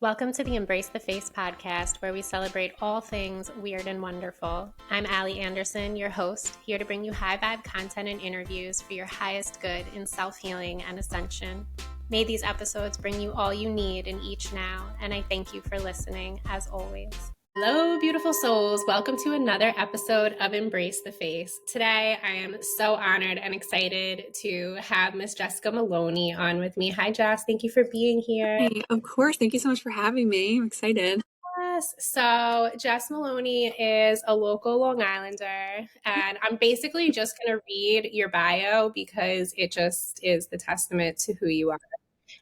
Welcome to the Embrace the Face podcast, where we celebrate all things weird and wonderful. I'm Allie Anderson, your host, here to bring you high vibe content and interviews for your highest good in self-healing and ascension. May these episodes bring you all you need in each now, and I thank you for listening, as always. Hello, beautiful souls. Welcome to another episode of Embrace the Face. Today, I am so honored and excited to have Miss Jessica Maloney on with me. Hi, Jess. Thank you for being here. Hey, of course. Thank you so much for having me. I'm excited. Yes. So Jess Maloney is a local Long Islander, and I'm basically just going to read your bio because it just is the testament to who you are.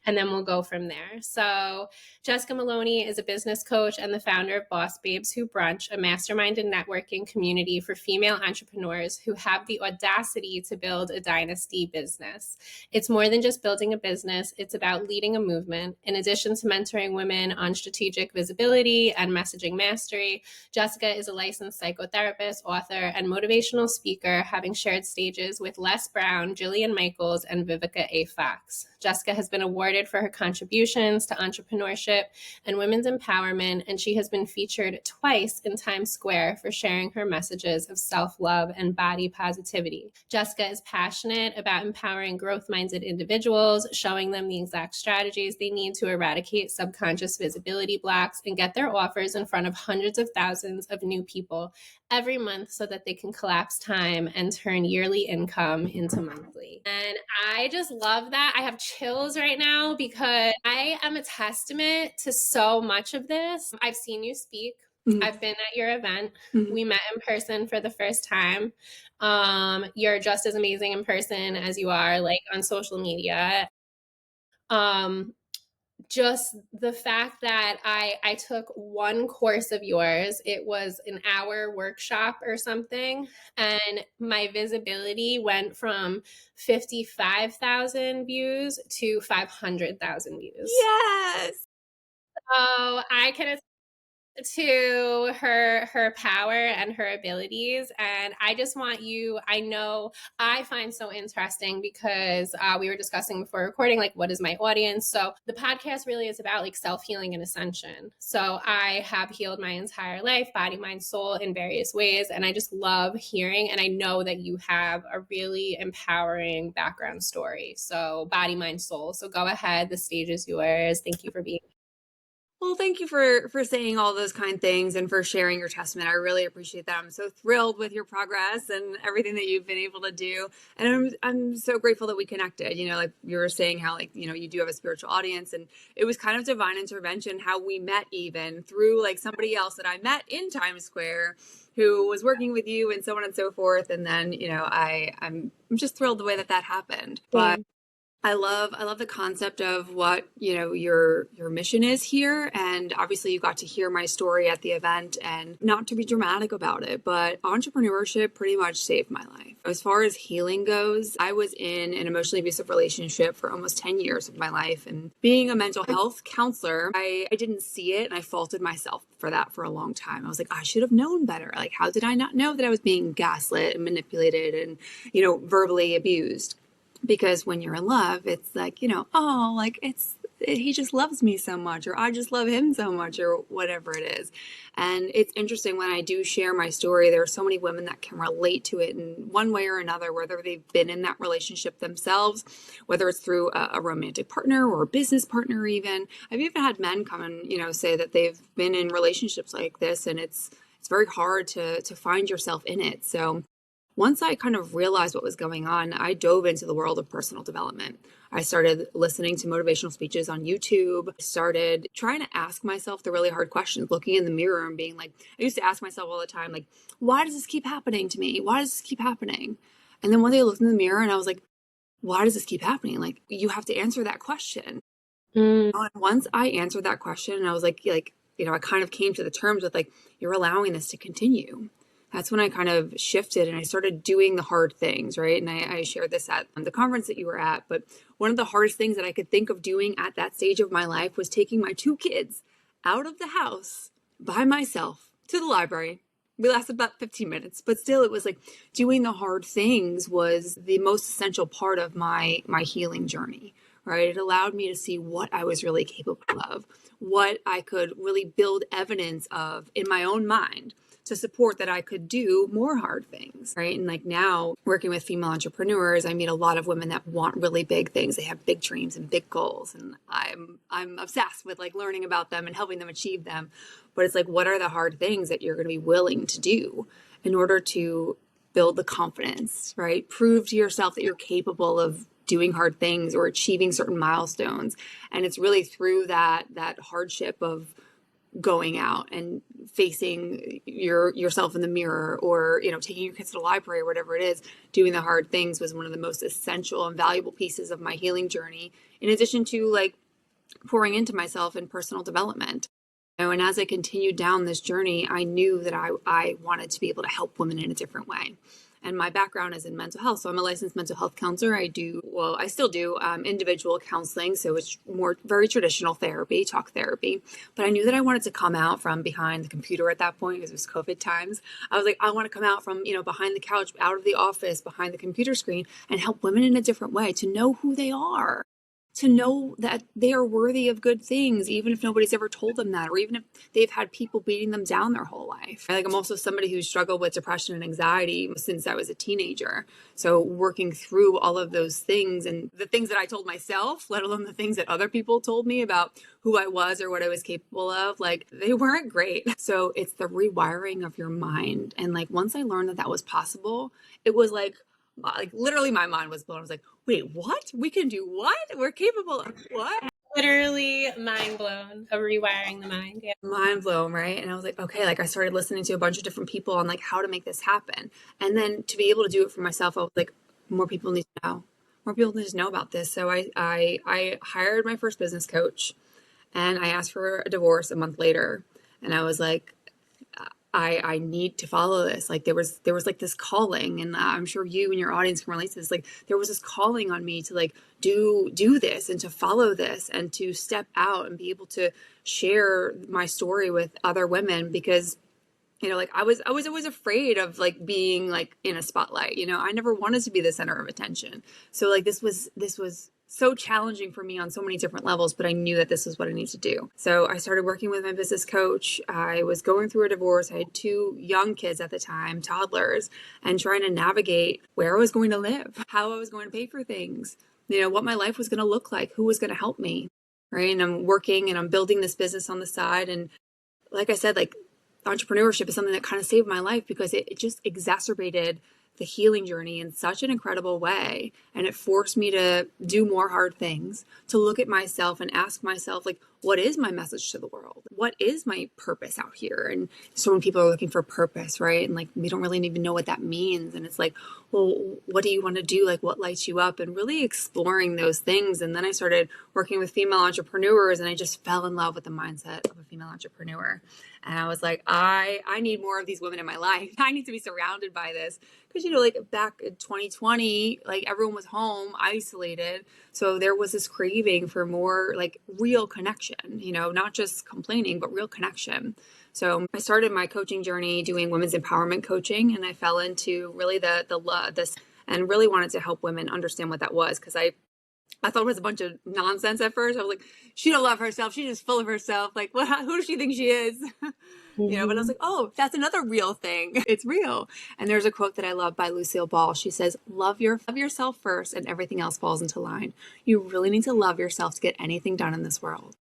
And then we'll go from there. So Jessica Maloney is a business coach and the founder of Boss Babes Who Brunch, a mastermind and networking community for female entrepreneurs who have the audacity to build a dynasty business. It's more than just building a business. It's about leading a movement. In addition to mentoring women on strategic visibility and messaging mastery, Jessica is a licensed psychotherapist, author, and motivational speaker, having shared stages with Les Brown, Jillian Michaels, and Vivica A. Fox. Jessica has been awarded for her contributions to entrepreneurship and women's empowerment, and she has been featured twice in Times Square for sharing her messages of self-love and body positivity. Jessica is passionate about empowering growth-minded individuals, showing them the exact strategies they need to eradicate subconscious visibility blocks and get their offers in front of hundreds of thousands of new people every month so that they can collapse time and turn yearly income into monthly. And I just love that. I have chills right now because I am a testament to so much of this. I've seen you speak. Mm-hmm. I've been at your event. Mm-hmm. We met in person for the first time. You're just as amazing in person as you are like on social media. Just the fact that I took one course of yours, it was an hour workshop or something, and my visibility went from 55,000 views to 500,000 views. Yes. So I can to her power and her abilities, and I just want you, I know I find so interesting because we were discussing before recording, like, what is my audience? So the podcast really is about like self-healing and ascension. So I have healed my entire life, body, mind, soul, in various ways, and I just love hearing, and I know that you have a really empowering background story. So body, mind, soul. So go ahead, the stage is yours. Thank you for being here. Well, thank you for saying all those kind things and for sharing your testament. I really appreciate that. I'm so thrilled with your progress and everything that you've been able to do. And I'm so grateful that we connected. You know, like you were saying how, like, you know, you do have a spiritual audience, and it was kind of divine intervention how we met, even through like somebody else that I met in Times Square who was working with you and so on and so forth. And then, you know, I'm just thrilled the way that happened. But I love the concept of what, you know, your mission is here. And obviously you got to hear my story at the event, and not to be dramatic about it, but entrepreneurship pretty much saved my life. As far as healing goes, I was in an emotionally abusive relationship for almost 10 years of my life. And being a mental health counselor, I didn't see it, and I faulted myself for that for a long time. I was like, I should have known better. Like, how did I not know that I was being gaslit and manipulated and, you know, verbally abused? Because when you're in love, it's like, you know, oh, like he just loves me so much, or I just love him so much, or whatever it is. And it's interesting when I do share my story, there are so many women that can relate to it in one way or another, whether they've been in that relationship themselves, whether it's through a romantic partner or a business partner even. I've even had men come and, you know, say that they've been in relationships like this, and it's very hard to find yourself in it. So once I kind of realized what was going on, I dove into the world of personal development. I started listening to motivational speeches on YouTube, started trying to ask myself the really hard questions, looking in the mirror and being like, I used to ask myself all the time, like, why does this keep happening to me? Why does this keep happening? And then one day I looked in the mirror and I was like, why does this keep happening? Like, you have to answer that question. And once I answered that question, and I was like, you know, I kind of came to the terms with like, you're allowing this to continue. That's when I kind of shifted and I started doing the hard things, right? And I shared this at the conference that you were at, but one of the hardest things that I could think of doing at that stage of my life was taking my 2 kids out of the house by myself to the library. We lasted about 15 minutes, but still it was like doing the hard things was the most essential part of my healing journey, right? It allowed me to see what I was really capable of, what I could really build evidence of in my own mind to support that I could do more hard things, right? And like now working with female entrepreneurs, I meet a lot of women that want really big things. They have big dreams and big goals, and I'm obsessed with like learning about them and helping them achieve them. But it's like, what are the hard things that you're going to be willing to do in order to build the confidence, right? Prove to yourself that you're capable of doing hard things or achieving certain milestones. And it's really through that hardship of going out and facing yourself in the mirror, or taking your kids to the library or whatever it is, doing the hard things was one of the most essential and valuable pieces of my healing journey, in addition to like pouring into myself in personal development. And as I continued down this journey, I knew that I wanted to be able to help women in a different way. And my background is in mental health. So I'm a licensed mental health counselor. I still do individual counseling. So it's more very traditional therapy, talk therapy. But I knew that I wanted to come out from behind the computer at that point, because it was COVID times. I was like, I want to come out from, behind the couch, out of the office, behind the computer screen, and help women in a different way, to know who they are, to know that they are worthy of good things, even if nobody's ever told them that, or even if they've had people beating them down their whole life. Like, I'm also somebody who's struggled with depression and anxiety since I was a teenager. So working through all of those things, and the things that I told myself, let alone the things that other people told me about who I was or what I was capable of, like, they weren't great. So it's the rewiring of your mind. And like, once I learned that that was possible, it was like literally my mind was blown. I was like, wait, what? We can do what? We're capable of what? Literally mind blown of rewiring the mind. Yeah. Mind blown, right? And I was like, okay, like I started listening to a bunch of different people on like how to make this happen. And then to be able to do it for myself, I was like, more people need to know. More people need to know about this. So I hired my first business coach, and I asked for a divorce a month later. And I was like, I need to follow this. Like there was like this calling, and I'm sure you and your audience can relate to this. Like there was this calling on me to like do this and to follow this and to step out and be able to share my story with other women, because like I was always afraid of like being like in a spotlight. I never wanted to be the center of attention. So like this was so challenging for me on so many different levels, but I knew that this was what I needed to do. So I started working with my business coach. I was going through a divorce. I had 2 young kids at the time, toddlers, and trying to navigate where I was going to live, how I was going to pay for things, what my life was going to look like, who was going to help me, right? And I'm working and I'm building this business on the side. And like I said, like entrepreneurship is something that kind of saved my life, because it just exacerbated the healing journey in such an incredible way. And it forced me to do more hard things, to look at myself and ask myself, like, what is my message to the world? What is my purpose out here? And so when people are looking for purpose, right? And like, we don't really even know what that means. And it's like, well, what do you want to do? Like, what lights you up? And really exploring those things. And then I started working with female entrepreneurs, and I just fell in love with the mindset of a female entrepreneur. And I was like, I need more of these women in my life. I need to be surrounded by this. Because, like back in 2020, like everyone was home, isolated. So there was this craving for more like real connection, not just complaining, but real connection. So I started my coaching journey doing women's empowerment coaching, and I fell into really this and really wanted to help women understand what that was. Because I thought it was a bunch of nonsense at first. I was like, she don't love herself. She's just full of herself. Like, who does she think she is? But I was like, oh, that's another real thing. It's real. And there's a quote that I love by Lucille Ball. She says, love yourself first, and everything else falls into line. You really need to love yourself to get anything done in this world.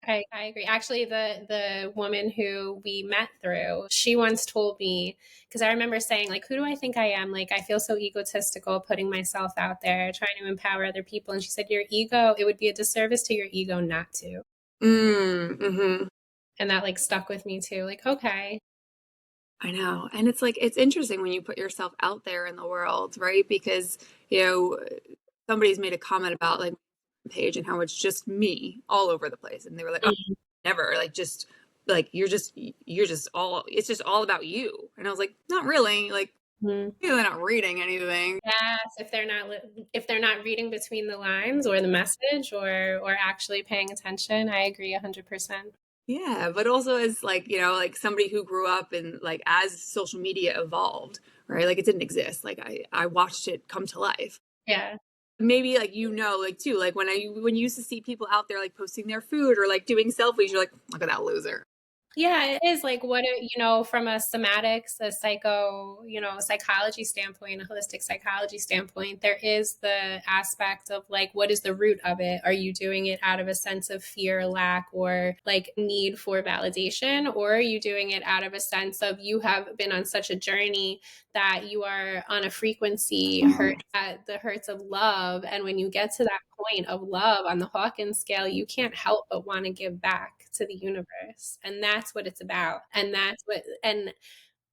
I agree. Actually, the woman who we met through, she once told me, because I remember saying, like, who do I think I am? Like, I feel so egotistical putting myself out there, trying to empower other people. And she said, your ego, it would be a disservice to your ego not to. Mm-hmm. And that like stuck with me too. Like, okay. I know. And it's like, it's interesting when you put yourself out there in the world, right? Because, somebody's made a comment about like page and how it's just me all over the place. And they were like, oh, never, like, just like, you're just all, it's just all about you. And I was like, not really. Like, they're not reading anything. Yes, if they're not reading between the lines or the message or actually paying attention, I agree 100%. Yeah, but also as like, like somebody who grew up in like as social media evolved, right? Like it didn't exist. Like I watched it come to life. Yeah. maybe like, like too, like when you used to see people out there like posting their food or like doing selfies, you're like, look at that loser. Yeah, it is like from a somatics, a psychology standpoint, a holistic psychology standpoint, there is the aspect of like, what is the root of it? Are you doing it out of a sense of fear, lack, or like need for validation? Or are you doing it out of a sense of you have been on such a journey that you are on a frequency hurt at the hurts of love? And when you get to that point of love on the Hawkins scale, you can't help but want to give back to the universe. And that's what it's about. And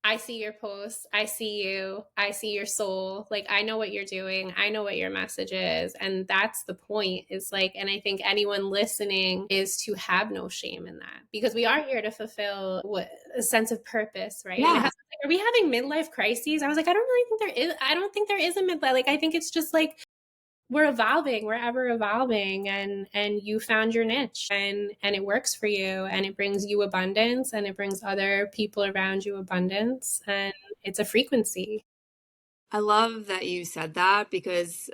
I see your posts, I see you, I see your soul. Like, I know what you're doing, I know what your message is. And that's the point, is like, and I think anyone listening is to have no shame in that, because we are here to fulfill a sense of purpose, right? Yeah. And are we having midlife crises? I was like, I don't think there is a midlife. Like, I think it's just like, we're evolving, we're ever evolving, and you found your niche, and it works for you, and it brings you abundance, and it brings other people around you abundance, and it's a frequency. I love that you said that, because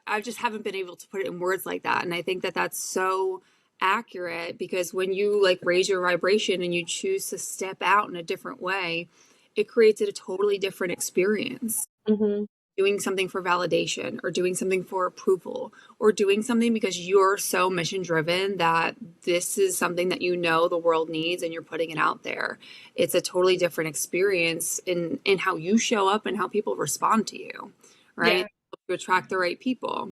I just haven't been able to put it in words like that. And I think that that's so accurate, because when you like raise your vibration and you choose to step out in a different way, it creates a totally different experience. Mm-hmm. Doing something for validation, or doing something for approval, or doing something because you're so mission driven that this is something that the world needs and you're putting it out there. It's a totally different experience in how you show up and how people respond to you, right? Yeah. You attract the right people.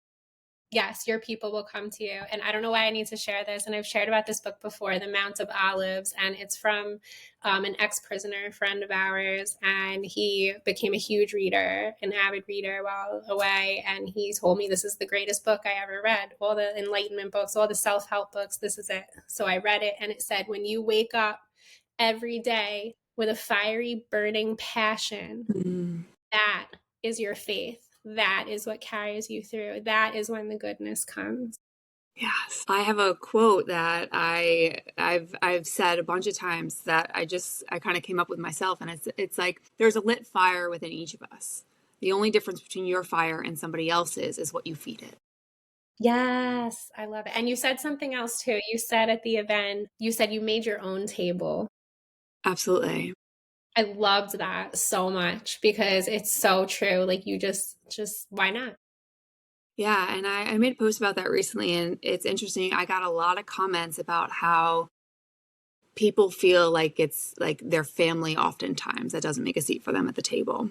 Yes, your people will come to you. And I don't know why I need to share this. And I've shared about this book before, The Mount of Olives. And it's from an ex-prisoner friend of ours. And he became a huge reader, an avid reader while away. And he told me, this is the greatest book I ever read. All the enlightenment books, all the self-help books, this is it. So I read it, and it said, when you wake up every day with a fiery, burning passion, that is your faith. That is what carries you through. That is when the goodness comes. Yes. I have a quote that I've said a bunch of times that I kind of came up with myself, and it's like, there's a lit fire within each of us. The only difference between your fire and somebody else's is what you feed it. Yes, I love it. And you said something else too. You said at the event, you said you made your own table. Absolutely. I loved that so much, because it's so true. Like, you just why not? Yeah, and I made a post about that recently, and it's interesting. I got a lot of comments about how people feel like it's like their family oftentimes that doesn't make a seat for them at the table.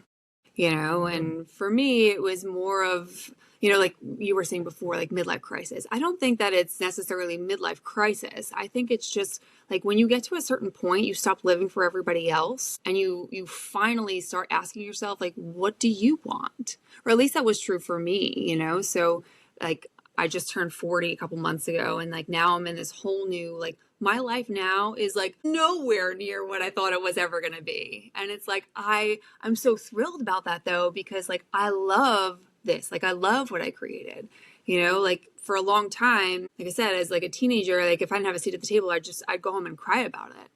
And for me, it was more of, like you were saying before, like midlife crisis. I don't think that it's necessarily midlife crisis. I think it's just like, when you get to a certain point, you stop living for everybody else, and you finally start asking yourself, like, what do you want? Or at least that was true for me. So like, I just turned 40 a couple months ago, and like now I'm in this whole new, like, my life now is like nowhere near what I thought it was ever going to be. And it's like, I'm so thrilled about that though, because like, I love this. Like, I love what I created, like for a long time, like I said, as like a teenager, like if I didn't have a seat at the table, I'd go home and cry about it.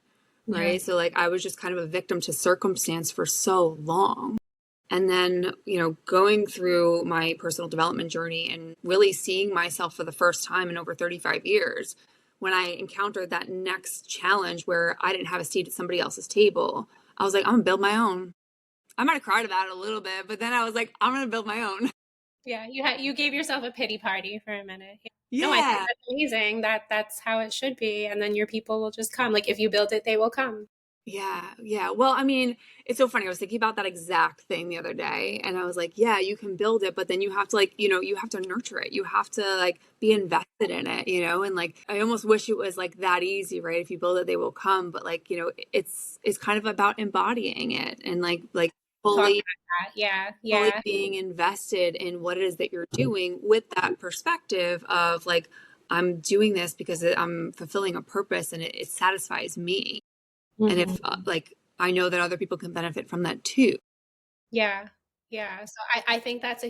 Right. Yeah. So like, I was just kind of a victim to circumstance for so long. And then, going through my personal development journey and really seeing myself for the first time in over 35 years, when I encountered that next challenge where I didn't have a seat at somebody else's table, I was like, I'm gonna build my own. I might have cried about it a little bit, but then I was like, I'm gonna build my own. Yeah, you gave yourself a pity party for a minute. Yeah. No, I think that's amazing. That's how it should be. And then your people will just come. Like, if you build it, they will come. Yeah. Yeah. Well, I mean, it's so funny. I was thinking about that exact thing the other day, and I was like, yeah, you can build it, but then you have to like, you have to nurture it. You have to like be invested in it, and like, I almost wish it was like that easy, right? If you build it, they will come. But like, it's kind of about embodying it, and like fully, yeah, fully being invested in what it is that you're doing, with that perspective of like, I'm doing this because I'm fulfilling a purpose, and it satisfies me. Mm-hmm. And if like, I know that other people can benefit from that too. Yeah. Yeah, so I think that's a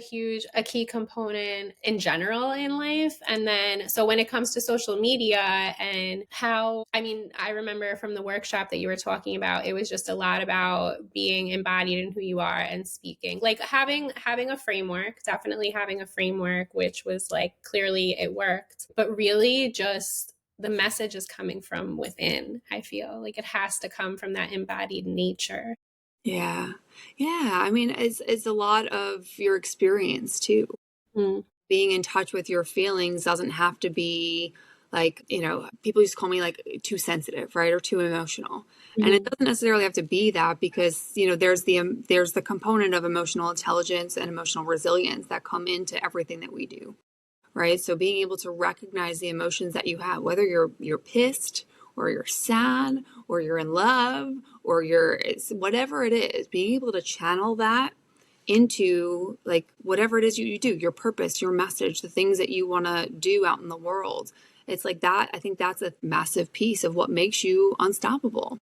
key component in general in life. And then, so when it comes to social media and how, I mean, I remember from the workshop that you were talking about, it was just a lot about being embodied in who you are and speaking, like having a framework, definitely having a framework, which was like clearly it worked, but really just the message is coming from within. I feel like it has to come from that embodied nature. Yeah. Yeah. I mean, it's a lot of your experience too. Mm. Being in touch with your feelings doesn't have to be like, people used to call me like too sensitive, right? Or too emotional. And it Mhm. doesn't necessarily have to be that because, there's the component of emotional intelligence and emotional resilience that come into everything that we do. Right? So being able to recognize the emotions that you have, whether you're pissed or you're sad or you're in love or it's whatever it is, being able to channel that into like whatever it is you do, your purpose, your message, the things that you want to do out in the world. It's like that. I think that's a massive piece of what makes you unstoppable.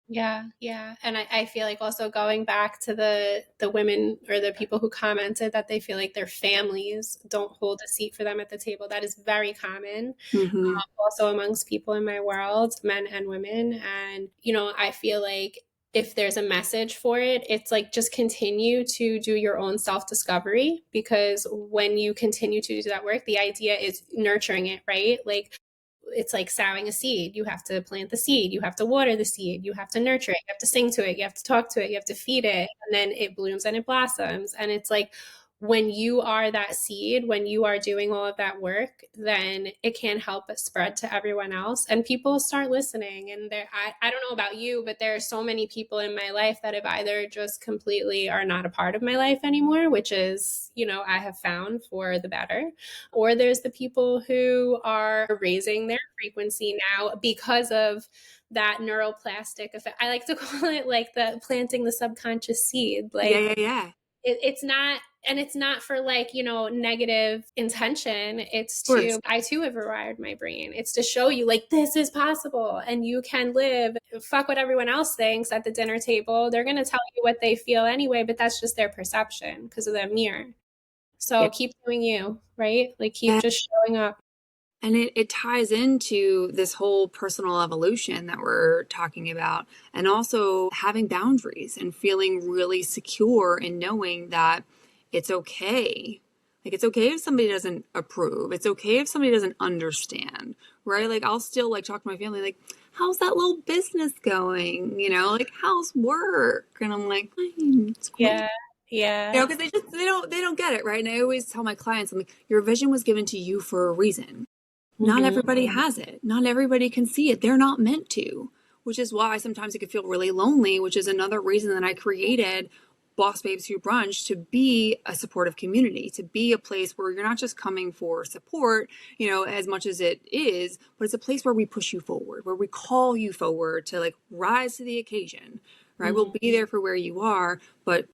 Yeah, yeah. And I feel like also going back to the women or the people who commented that they feel like their families don't hold a seat for them at the table. That is very common, Hmm. also amongst people in my world, men and women. And, I feel like if there's a message for it, it's like just continue to do your own self discovery, because when you continue to do that work, the idea is nurturing it, right? Like it's like sowing a seed. You have to plant the seed, you have to water the seed, you have to nurture it, you have to sing to it, you have to talk to it, you have to feed it, and then it blooms and it blossoms. And it's like when you are that seed, when you are doing all of that work, then it can't help but spread to everyone else and people start listening. And I don't know about you, but there are so many people in my life that have either just completely are not a part of my life anymore, which is, I have found for the better, or there's the people who are raising their frequency now because of that neuroplastic effect. I like to call it like the planting the subconscious seed. Yeah, Like yeah, yeah. it's not, and it's not for like, negative intention. It's Of course. I too have rewired my brain. It's to show you like this is possible and you can live. Fuck what everyone else thinks at the dinner table. They're going to tell you what they feel anyway, but that's just their perception because of the mirror. Yeah. So keep doing you, right? Like keep Yeah. just showing up. And it ties into this whole personal evolution that we're talking about, and also having boundaries and feeling really secure in knowing that it's okay. Like, it's okay if somebody doesn't approve. It's okay if somebody doesn't understand, right? Like, I'll still like talk to my family, like, how's that little business going? Like, how's work? And I'm like, fine, it's great. Yeah. Yeah. Because they don't get it, right? And I always tell my clients, I'm like, your vision was given to you for a reason. Not Hmm. everybody has it. Not everybody can see it. They're not meant to, which is why sometimes it can feel really lonely, which is another reason that I created Boss Babes Who Brunch, to be a supportive community, to be a place where you're not just coming for support, as much as it is, but it's a place where we push you forward, where we call you forward to like rise to the occasion, right? We'll be there for where you are, but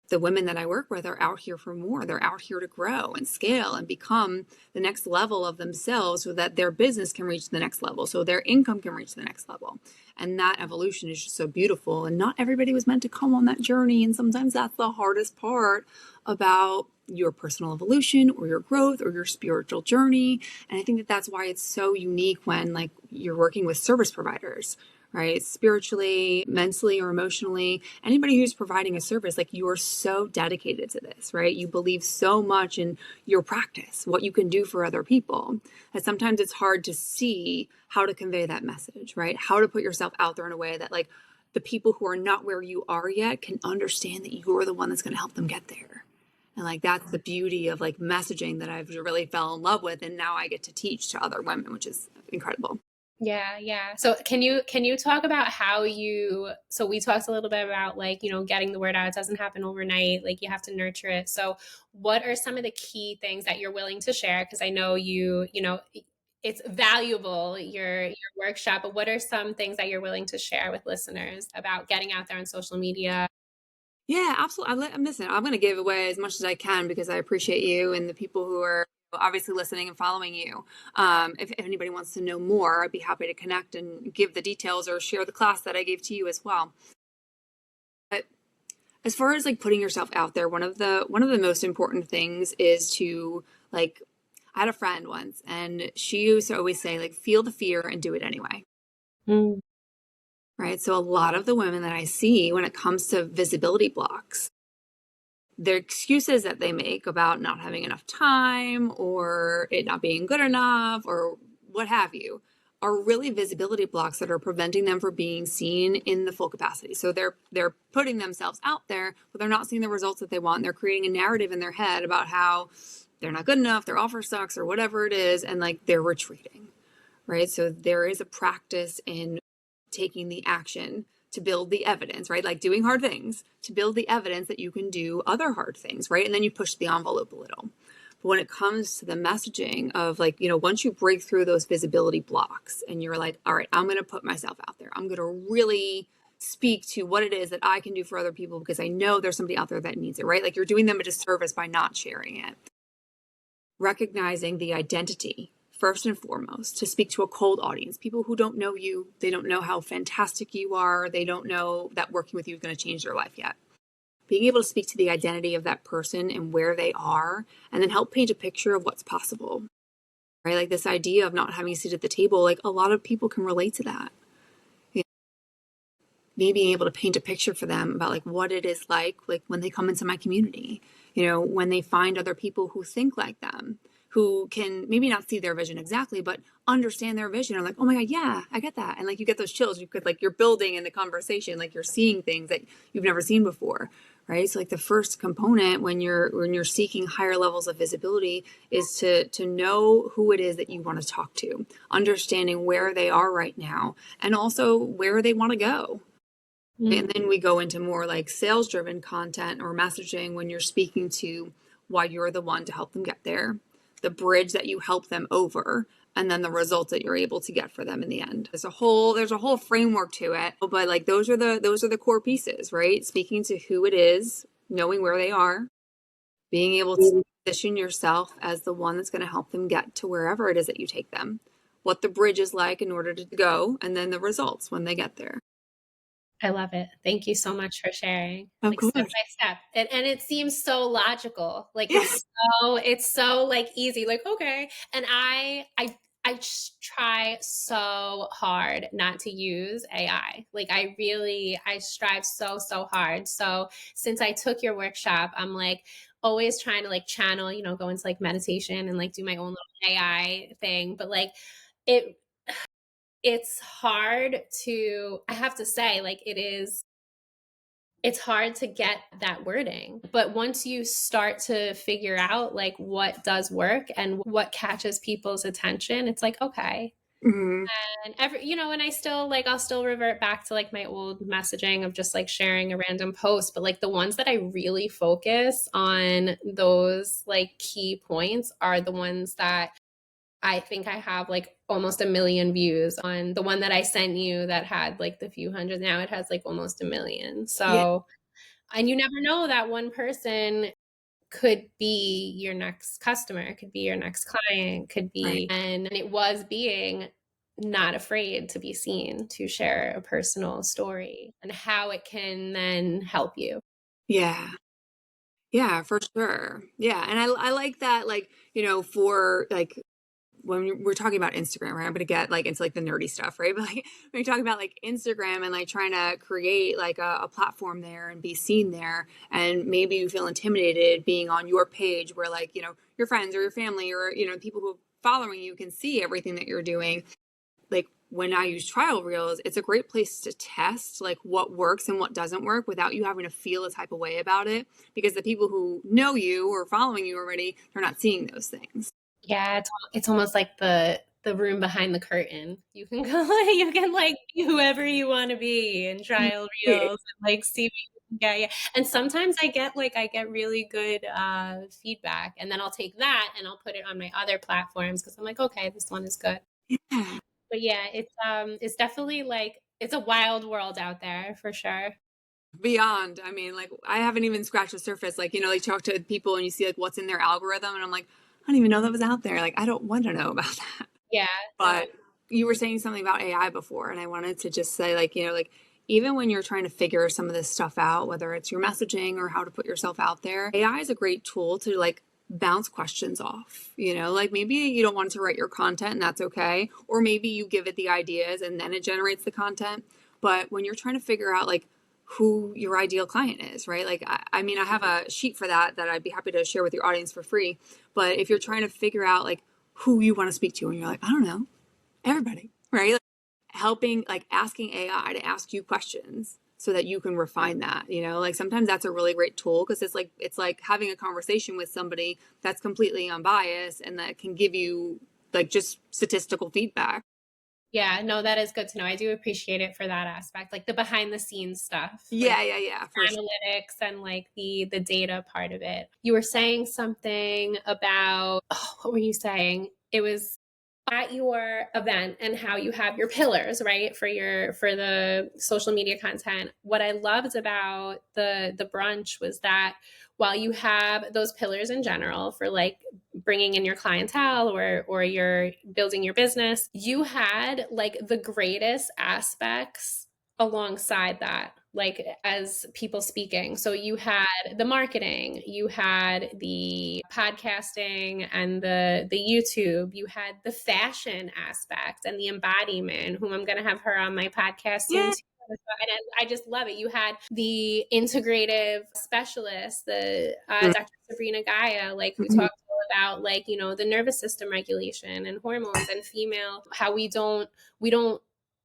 the women that I work with are out here for more. They're out here to grow and scale and become the next level of themselves so that their business can reach the next level, so their income can reach the next level. And that evolution is just so beautiful. And not everybody was meant to come on that journey. And sometimes that's the hardest part about your personal evolution or your growth or your spiritual journey. And I think that that's why it's so unique when like you're working with service providers, right? Spiritually, mentally, or emotionally, anybody who's providing a service, like you are so dedicated to this, right? You believe so much in your practice, what you can do for other people, that sometimes it's hard to see how to convey that message, right? How to put yourself out there in a way that like the people who are not where you are yet can understand that you're the one that's going to help them get there. And like that's the beauty of like messaging that I've really fell in love with, and now I get to teach to other women, which is incredible. Yeah, yeah. So can you talk about how so we talked a little bit about like, getting the word out. It doesn't happen overnight. Like you have to nurture it. So what are some of the key things that you're willing to share? Because I know it's valuable, your workshop, but what are some things that you're willing to share with listeners about getting out there on social media? Yeah, absolutely. Listen, I'm going to give away as much as I can because I appreciate you and the people who are obviously listening and following you. If anybody wants to know more, I'd be happy to connect and give the details or share the class that I gave to you as well. But as far as like putting yourself out there, one of the most important things is to like, I had a friend once and she used to always say like, feel the fear and do it anyway. Mm. Right. So a lot of the women that I see when it comes to visibility blocks, their excuses that they make about not having enough time or it not being good enough or what have you are really visibility blocks that are preventing them from being seen in the full capacity. So they're putting themselves out there, but they're not seeing the results that they want. They're creating a narrative in their head about how they're not good enough, their offer sucks or whatever it is, and like they're retreating. Right? So there is a practice in taking the action to build the evidence, right? Like doing hard things to build the evidence that you can do other hard things, right? And then you push the envelope a little. But when it comes to the messaging of like, once you break through those visibility blocks and you're like, all right, I'm going to put myself out there. I'm going to really speak to what it is that I can do for other people because I know there's somebody out there that needs it, right? Like you're doing them a disservice by not sharing it. Recognizing the identity first and foremost to speak to a cold audience, people who don't know you, they don't know how fantastic you are, they don't know that working with you is going to change their life yet. Being able to speak to the identity of that person and where they are, and then help paint a picture of what's possible, right? Like this idea of not having a seat at the table, like a lot of people can relate to that. Me being able to paint a picture for them about like what it is like when they come into my community, when they find other people who think like them, who can maybe not see their vision exactly, but understand their vision. I'm like, oh my God, yeah, I get that. And like, you get those chills. You could like, you're building in the conversation, like you're seeing things that you've never seen before. Right. So like the first component when you're seeking higher levels of visibility is to know who it is that you want to talk to, understanding where they are right now and also where they want to go. And then we go into more like sales driven content or messaging when you're speaking to why you're the one to help them get there, the bridge that you help them over, and then the results that you're able to get for them in the end. There's a whole framework to it, but like those are the core pieces, right? Speaking to who it is, knowing where they are, being able to position yourself as the one that's going to help them get to wherever it is that you take them, what the bridge is like in order to go, and then the results when they get there. I love it. Thank you so much for sharing. Of Like step course. by step. And it seems so logical. Like Yeah. it's so like easy. Like, okay. And I try so hard not to use AI. Like I strive so hard. So since I took your workshop, I'm like always trying to like channel, go into like meditation and like do my own little AI thing. But like it it's hard to, I have to say, like it's hard to get that wording. But once you start to figure out like what does work and what catches people's attention, it's like, okay. Mm-hmm. And and I still like, I'll still revert back to like my old messaging of just like sharing a random post. But like the ones that I really focus on, those like key points are the ones that I think I have like almost 1 million views. On the one that I sent you that had like the few hundred. Now it has like almost 1 million. Yeah. So, and you never know, that one person could be your next customer, could be your next client, could Right. be, and it was being not afraid to be seen, to share a personal story and how it can then help you. Yeah. Yeah, for sure. Yeah. And I like that, like, for like when we're talking about Instagram, right? I'm gonna get like into like the nerdy stuff, right? But like when you talk about like Instagram and like trying to create like a platform there and be seen there, and maybe you feel intimidated being on your page where like, your friends or your family or, people who are following you can see everything that you're doing. Like when I use trial reels, it's a great place to test like what works and what doesn't work without you having to feel a type of way about it, because the people who know you or following you already, they're not seeing those things. Yeah, it's almost like the room behind the curtain. You can go, you can like be whoever you want to be in trial reels and like see what you can get. Yeah. And sometimes I get really good feedback, and then I'll take that and I'll put it on my other platforms because I'm like, okay, this one is good. Yeah. But yeah, it's definitely like it's a wild world out there for sure. Beyond. I mean, like I haven't even scratched the surface. Like, like talk to people and you see like what's in their algorithm and I'm like, I don't even know that was out there. Like I don't want to know about that. Yeah, no. But you were saying something about AI before and I wanted to just say like, even when you're trying to figure some of this stuff out, whether it's your messaging or how to put yourself out there, AI is a great tool to like bounce questions off. Like maybe you don't want to write your content and that's okay. Or maybe you give it the ideas and then it generates the content. But when you're trying to figure out like who your ideal client is, right? Like, I mean, I have a sheet for that I'd be happy to share with your audience for free. But if you're trying to figure out like who you want to speak to and you're like, I don't know, everybody, right? Like, helping, like asking AI to ask you questions so that you can refine that, like sometimes that's a really great tool because it's like having a conversation with somebody that's completely unbiased and that can give you like just statistical feedback. Yeah, no, that is good to know. I do appreciate it for that aspect, like the behind the scenes stuff, like Yeah, for sure. analytics and like the data part of it. You were saying something about, oh, what were you saying? It was at your event and how you have your pillars, right, for the social media content. What I loved about the brunch was that while you have those pillars in general for like bringing in your clientele or you're building your business, you had like the greatest aspects alongside that, like as people speaking. So you had the marketing, you had the podcasting and the YouTube, you had the fashion aspect and the embodiment, whom I'm going to have her on my podcast soon Yeah. too. And I just love it. You had the integrative specialist, the Dr. Sabrina Gaia, like who Mm-hmm. talked all about like, the nervous system regulation and hormones and female, how we don't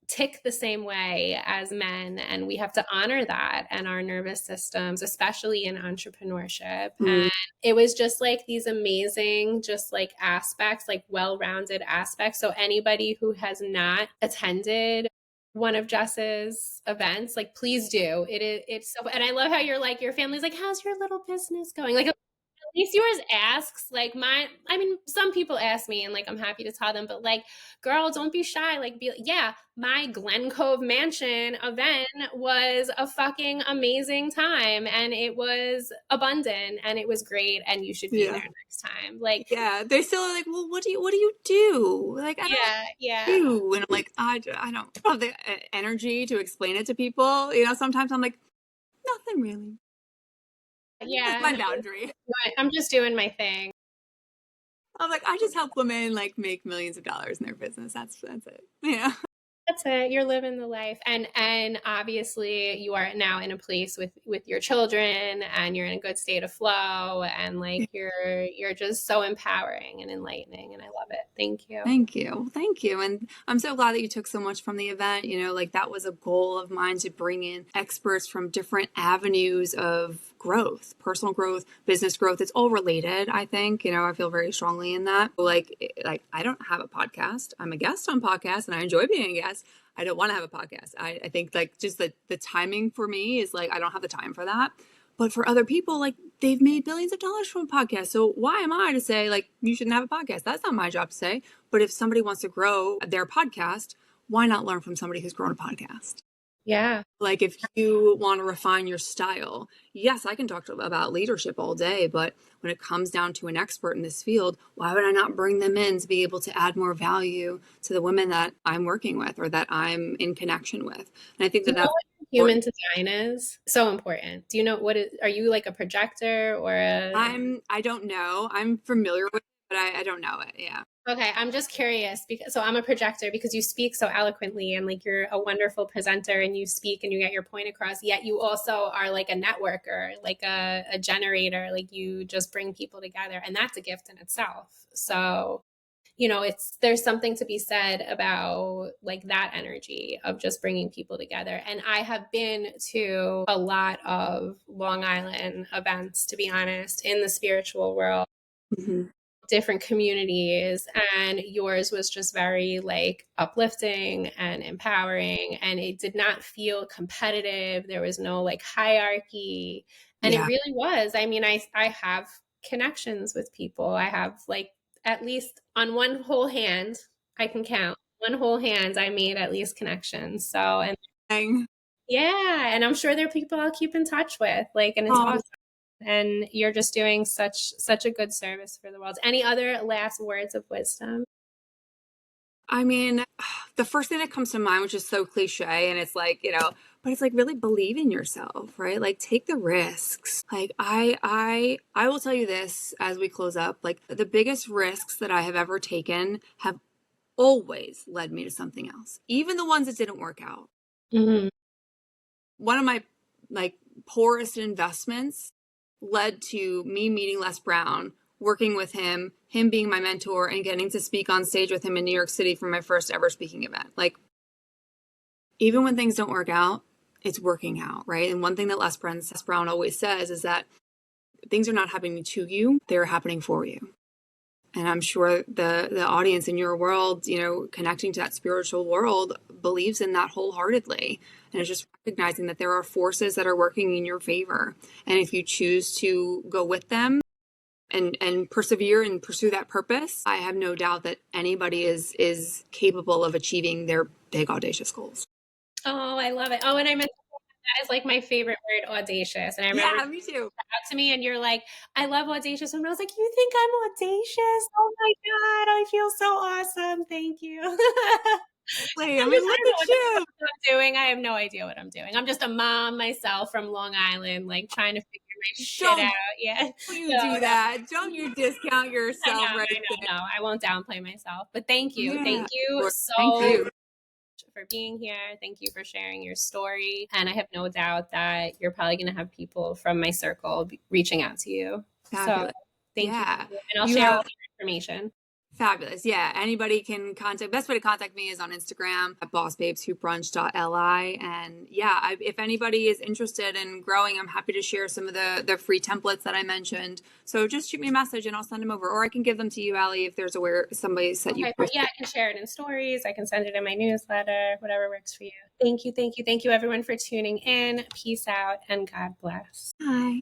tick the same way as men, and we have to honor that and our nervous systems, especially in entrepreneurship. Mm-hmm. And it was just like these amazing just like aspects, like well-rounded aspects. So anybody who has not attended one of Jess's events, like please do. It's so, and I love how you're like, your family's like, how's your little business going? Like at least yours asks. Like I mean, some people ask me and like I'm happy to tell them, but like, girl, don't be shy. Like, yeah, my Glen Cove Mansion event was a fucking amazing time and it was abundant and it was great and you should be Yeah. there next time. Like, Yeah. They still are like, well, what do you do? Like, I don't yeah. do. And I'm like, I don't have the energy to explain it to people. Sometimes I'm like, nothing really. That's Yeah. my boundary. I'm just doing my thing. I'm like, I just help women like make millions of dollars in their business. That's it. Yeah. That's it. You're living the life. And obviously you are now in a place with your children and you're in a good state of flow and like you're just so empowering and enlightening and I love it. Thank you. Thank you. Thank you. And I'm so glad that you took so much from the event. Like that was a goal of mine to bring in experts from different avenues of growth, personal growth, business growth. It's all related, I think. I feel very strongly in that. Like I don't have a podcast. I'm a guest on podcasts and I enjoy being a guest. I don't want to have a podcast. I think like just the timing for me is like I don't have the time for that. But for other people, like they've made billions of dollars from a podcast. So why am I to say like you shouldn't have a podcast? That's not my job to say. But if somebody wants to grow their podcast, why not learn from somebody who's grown a podcast? Yeah. Like if you want to refine your style, yes, I can talk about leadership all day, but when it comes down to an expert in this field, why would I not bring them in to be able to add more value to the women that I'm working with or that I'm in connection with? And I think Do that you know that's what human design is? So important. Do you know are you like a projector or a I don't know. I'm familiar with it, but I don't know it. Yeah. Okay, I'm just curious because so I'm a projector because you speak so eloquently and like you're a wonderful presenter and you speak and you get your point across, yet you also are like a networker, like a generator, like you just bring people together and that's a gift in itself. So, there's something to be said about like that energy of just bringing people together. And I have been to a lot of Long Island events, to be honest, in the spiritual world, Mm-hmm. different communities, and yours was just very like uplifting and empowering and it did not feel competitive. There was no like hierarchy and it Yeah. really was. I mean, I have connections with people. I have like at least on one whole hand I can count one whole hand I made at least connections. So and Dang. yeah, and I'm sure there are people I'll keep in touch with, like, and it's Oh, awesome. And you're just doing such a good service for the world. Any other last words of wisdom? I mean, the first thing that comes to mind, which is so cliche, and it's like, but it's like really believe in yourself, right? Like take the risks. Like I will tell you this as we close up, like the biggest risks that I have ever taken have always led me to something else, even the ones that didn't work out. Mm-hmm. One of my like poorest investments led to me meeting Les Brown, working with him being my mentor, and getting to speak on stage with him in New York City for my first ever speaking event. Like, even when things don't work out, it's working out, right? And one thing that Les Brown always says is that things are not happening to you, they're happening for you. And I'm sure the audience in your world, connecting to that spiritual world, believes in that wholeheartedly. And it's just recognizing that there are forces that are working in your favor. And if you choose to go with them and persevere and pursue that purpose, I have no doubt that anybody is capable of achieving their big audacious goals. Oh, I love it. Oh, and I meant that is like my favorite word, audacious. And I remember Yeah, me too. out to me and you're like, I love audacious. And I was like, you think I'm audacious? Oh my God, I feel so awesome. Thank you. I I mean, don't look know at you. what I'm doing. I have no idea what I'm doing. I'm just a mom myself from Long Island, like trying to figure my shit Don't out. Yeah. you No, do no, that. Don't you discount yourself right I there. know. No, I won't downplay myself. But thank you. Yeah, Thank of you course. Thank so you. for being here. Thank you for sharing your story. And I have no doubt that you're probably going to have people from my circle reaching out to you. So Fabulous. thank you. Yeah. And I'll You share all have your information. fabulous. Yeah. Anybody can contact. Best way to contact me is on Instagram at bossbabeswhobrunch.li. And yeah, if anybody is interested in growing, I'm happy to share some of the free templates that I mentioned. So just shoot me a message and I'll send them over, or I can give them to you, Allie, if there's somebody that you. Okay, yeah, I can share it in stories. I can send it in my newsletter, whatever works for you. Thank you, thank you, thank you, everyone, for tuning in. Peace out and God bless. Hi.